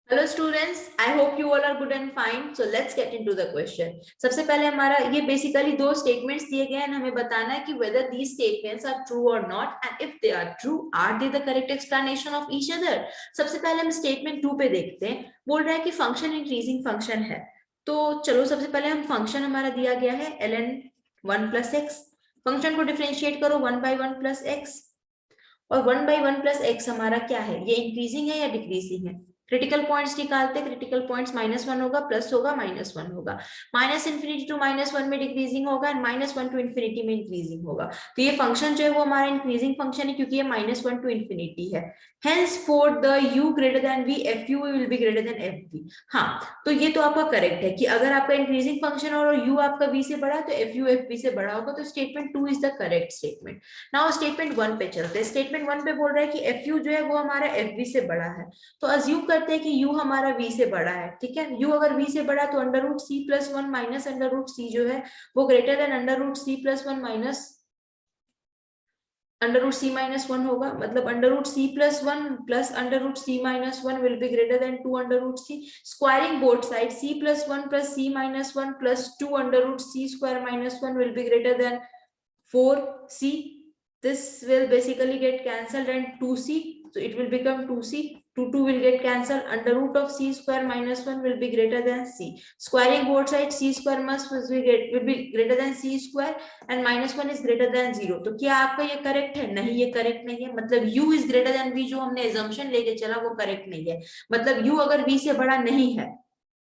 Hello students, I hope you all are good and fine. So let's get into the question. सबसे पहले हमारा ये basically दो statements दिए गए हैं. हमें बताना है कि whether these statements are true और not, and if they are true are they the correct explanation of each other. सबसे पहले हम स्टेटमेंट 2 पे देखते हैं. बोल रहा है कि फंक्शन इंक्रीजिंग फंक्शन है. तो चलो सबसे पहले हम फंक्शन हमारा दिया गया है ln 1 प्लस एक्स. फंक्शन को डिफरेंशिएट करो 1/1 प्लस एक्स. और 1/1 प्लस एक्स हमारा क्या है, ये इंक्रीजिंग है या डिक्रीजिंग है. क्रिटिकल पॉइंट्स निकालते. क्रिटिकल पॉइंट्स -1 होगा, प्लस होगा, -1 होगा. माइनस इन्फिनिटी टू -1 में डिक्रीजिंग होगा, एंड -1 टू इन्फिनिटी में इंक्रीजिंग होगा. तो ये फंक्शन जो है वो हमारा इंक्रीजिंग फंक्शन है, क्योंकि ये -1 टू इन्फिनिटी है. Henceforth the u greater than v fu will be greater than fv. हाँ, तो ये तो आपका करेक्ट है कि अगर आपका इंक्रीजिंग फंक्शन और u आपका v से बड़ा है तो fu fv से बड़ा होगा. तो statement 2 is the correct statement. Now statement 1 पे चलते हैं. स्टेटमेंट 1 पे बोल रहा है कि fu जो है वो हमारा fv से बड़ा है. तो अज्यूम करते हैं कि u हमारा v से बड़ा है. ठीक है, u अगर v से बड़ा है तो under root c plus 1 minus under root c जो है वो greater than under root c plus 1 minus under root C minus 1 होगा. मतलब under root C plus 1 plus under root C minus 1 will be greater than 2 under root C. Squaring both side c plus 1 plus c minus 1 plus 2 under root c square minus 1 will be greater then 4c. This will basically get cancelled and 2c, so it will become 2c. 2 will get cancelled. Under root of c square minus 1 will be greater than c. Squaring both sides, c square will be greater than c square, and -1 is greater than 0. तो क्या आपका ये correct है? नहीं, ये correct नहीं है. मतलब u is greater than v जो हमने assumption लेके चला वो करेक्ट नहीं है. मतलब u अगर v से बड़ा नहीं है,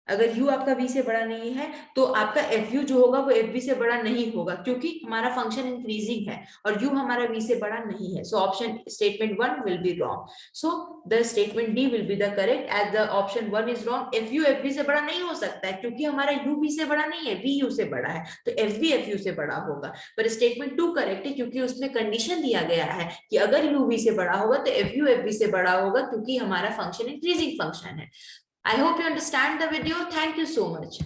अगर u आपका v से बड़ा नहीं है तो आपका fu जो होगा वो fv से बड़ा नहीं होगा, क्योंकि हमारा फंक्शन इंक्रीजिंग है और u हमारा v से बड़ा नहीं है. So option statement 1 will be wrong. So the statement D will be the correct as the option 1 is wrong. fu fv से बड़ा नहीं हो सकता है क्योंकि हमारा u v से बड़ा नहीं है, v u से बड़ा है. तो fv fu से बड़ा होगा. पर स्टेटमेंट 2 करेक्ट है क्योंकि उसमें कंडीशन दिया गया है कि अगर u v से बड़ा होगा तो fu fv से बड़ा होगा, क्योंकि हमारा फंक्शन इंक्रीजिंग फंक्शन है. I hope you understand the video. Thank you so much.